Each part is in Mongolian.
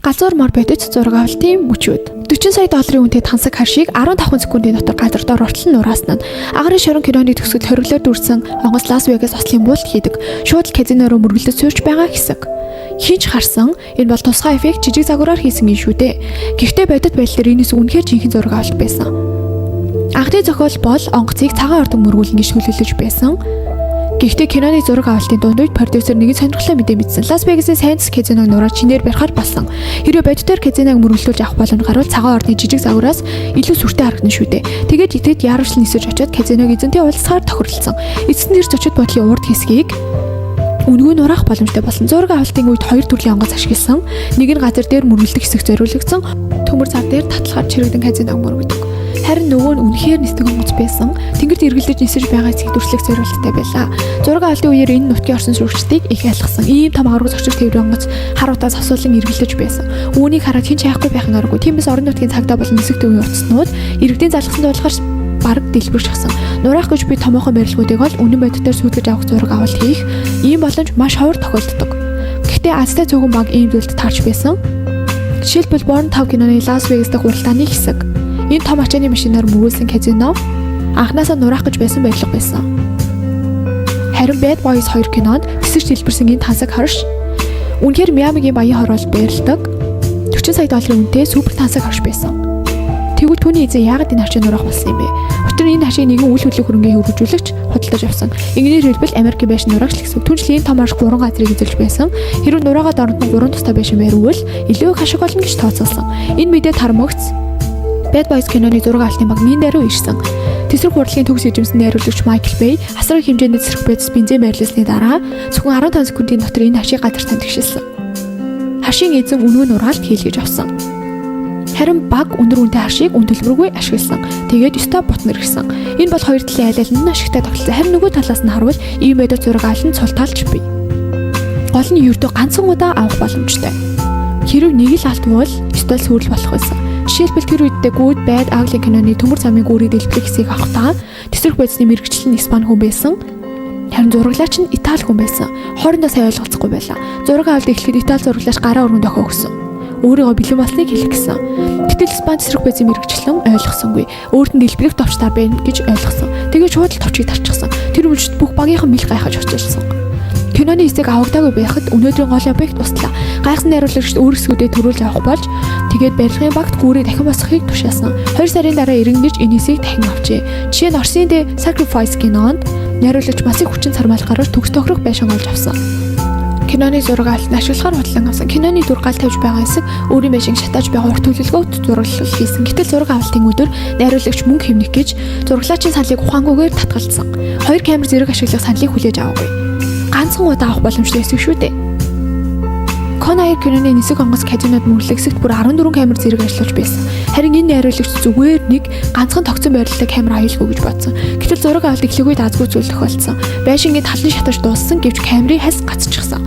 Галзуур мор бодит зураг авалтын мөчүүд. 40 сая долларын үнэтэй тансаг харшийг 15 секундын дотор газар доор ортол нураасан нь агарын шорон киноны төгсгөл хориглоор дүрсэн онгоц Лас Вегас ослын буулт хийдэг. Шууд казино руу мөргөлдөж суурч байгаа хэсэг. Хинч харсан энэ бол тусгай эффект жижиг загвараар хийсэн юм шүү дээ. Гэхдээ бодит байдал дээр энэс үнэхээр жинхэнэ зураг авалт байсан. Анхны зохиол бол онгоцыг цагаан ордон мөргүүлнэ гэж төлөвлөж байсан. Гэхдээ киноны зураг авалтын дунд үед продюсер нэгэн сонирхолтой мэдээ мэдсэн. Лас Вегасын Sands казиног нураад чинээр барихаар болсон. Хэрэв бодитоор казиног мөргөлдүүлж авах боломж гарвал цагаан ордны жижиг загвараас илүү сүртэй харагдана шүү дээ. Тэгээд итэд яарвал нисэж очиод казиног эзэнтэй уулзахаар тохиролцсон. Эцэст нь ирж очиод бодлын урд хэсгийг үнгүй нураах боломжтой болсон. Зураг авалтын үед хоёр төрлийн онгоц ашигласан. Нэг нь газар дээр мөргөлдөх хэсэг зориулагдсан. Төмөр зар дээр татлахаар чирэгдэн казиног мөргөдөг. Харин нөгөө нь үнэхээр нисдэг онгоц байсан. Тэнгэрт эргэлдэж нисэж байгаа эцгийг дүрслэх зориулттай байлаа. Зураг авалтын үеэр энэ нутгийн орсон сүрчдийг их айлгсан. Ийм том агруу зорчигч тээврийн онгоц хар удаас асуулан эргэлдэж байсан. Үүнийг хараад хэн ч хайхгүй байхын аргагүй. Тиймээс орон нутгийн цагдаа болон нисэх төвийн утаснууд иргэдийн залгасан дуулахаар бараг дэлбэрч гасан. Нураах гэж би томоохон барилгуудыг бол үнэн бодитоор сүйтгэж авах зураг авалт хийх ийм боломж маш ховор тохиолддог. Гэхдээ Азтай цөөхөн баг ийм зүйлд таарч байсан. Жишээлбэл Born 5 киноны Лас Вегас дахь уралдааны хэсэг. Энэ том ачааны машинаар мөргүүлсэн казино анхнаасаа нураах гэж байсан барилга байсан. Харин Bad Boys 2 кинонд тэсэж дэлбэрсэн энэ тансаг харш үнэхээр Miami-гийн баян хороолт байрладаг 40 сая долларын үнэтэй супер тансаг харш байсан. Тэгвэл түүний эзэн яагаад энэ хашийг нураах болсон юм бэ? Өчтөр энэ хашийг нэгэн үйл хөдлөх хөрөнгөний хөрвүүлэгч худалдаж авсан. Ингэнээр хэлбэл Америкийн байшин нураагч гэсэн. Түүнчлэн энэ том арш 3 газрыг эзэлж байсан. Хэрвээ нураагаад оронд нь 3 тустай байшин байрвал илүү их хашиг болно гэж тооцоолсон. Энэ мэдээ тарамагц Bad Boys киноны зураг авалтын баг минь даруй ирсэн. Тэсрэг хурлын төгс эжимсэн найруулагч Майкл Бэй асар их хэмжээний цэцрэг бодис бензин байрлуулсны дараа зөвхөн 15 секундын дотор энэ хашийг газар танд гიშэлсэн. Хашийн эзэн үнэн нураалт хийлгэж авсан. Харин баг өндөр үнэтэй хашийг үн төлбөргүй ашигласан. Тэгээд стоп бутнэр гисэн. Энэ бол хоёр талын айл аль нь ашигтай тогтолцоо. Харин нөгөө талаас нь харуул ийм бодит зураг авалт нь цултаалж бий. Гол нь ердөө ганцхан удаа авах боломжтой. Хэрв нэг л алдвал стол сүрэл болох байсан. Жишээлбэл тэр үедээ Good Bad Ugly киноны төмөр замын гүрийг дэлбэрэх хэсгийг авахдаа тэсрэг бодисны мэрэгчлэн Испани хүн байсан. Харин зураглаач нь Итали хүн байсан. Хоорондоо сайн ойлголцохгүй байлаа. Зураг авалт эхлэхэд Итали зураглаач гараа өргөн дохио өгсөн. Өөрийгөө бэлэн болсныг хэлэх гэсэн. Гэтэл Испани тэсрэг бодисны мэрэгчлэн ойлгосонгүй. Өөрт нь дэлбэрэх товчтар байна гэж ойлгосон. Тэгээд шууд л товчийг тарчихсан. Тэр үедд бүх багийнхан мэл гайхаж очилсан. Киноны хэсэг авагдаагүй байхад өнөөдрийн гол объект туслаа. Гайхсан найруулагч өөр хэсгүүдэд төрүүлж авах болж тэгээд барилгын багт гүүрээ дахин босгохыг тушаасан. 2 сарын дараа эргэнэж энэ хэсгийг дахин авчээ. Жишээ нь Орсын The Sacrifice кинонд найруулагч бас их хүчин сармаал гаргаж төгс тохирох байшин олж авсан. Киноны зураг авалт нь ашиглахаар бодлон авсан. Киноны дүр гал тавьж байгаа хэсэг өөрийн байшинг шатааж байгаа урт төлөвлөгөөт зураглал хийсэн. Гэтэл зураг авалтын өдөр найруулагч мөнгө хэмнэх гэж зураглаачийн саналыг ухаангүйгээр татгалзсан. 2 камер зэрэг ашиглах саналыг хүлээж аваагүй. Ганцхан удаа авах боломжтой хэсэг шүү дээ. Con-Air киноны нисэх онгоц казинод мөрөлдөгсөд бүр 14 камер зэрэг ажиллаж байсан. Харин энэ найруулагч зүгээр нэг ганцхан тогтсон байрлалтай камер аюулгүй гэж бодсон. Гэтэл зураг авалт эхлэхгүй даазгүй зүйл тохиолдсон. Байшингийн талын шатаж дууссан гэвч камерын хас гацчихсан.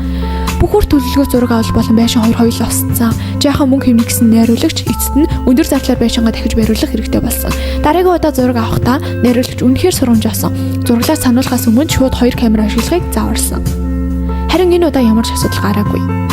Бүх үр төлөвлөгөө зураг авалт болон байшин хоёулаа осцсон. Жаахан мөнгө хэмнэх гэсэн найруулагч эцэст нь өндөр зардлаар байшингаа дахиж бариулах хэрэгтэй болсон. Дараагийн удаа зураг авахдаа найруулагч үнэхээр сурамж авсан. Зураглаар сануулгаас өмнө шууд 2 камер ашиглахыг зааварсан. Харин энэ удаа ямар ч асуудал гараагүй.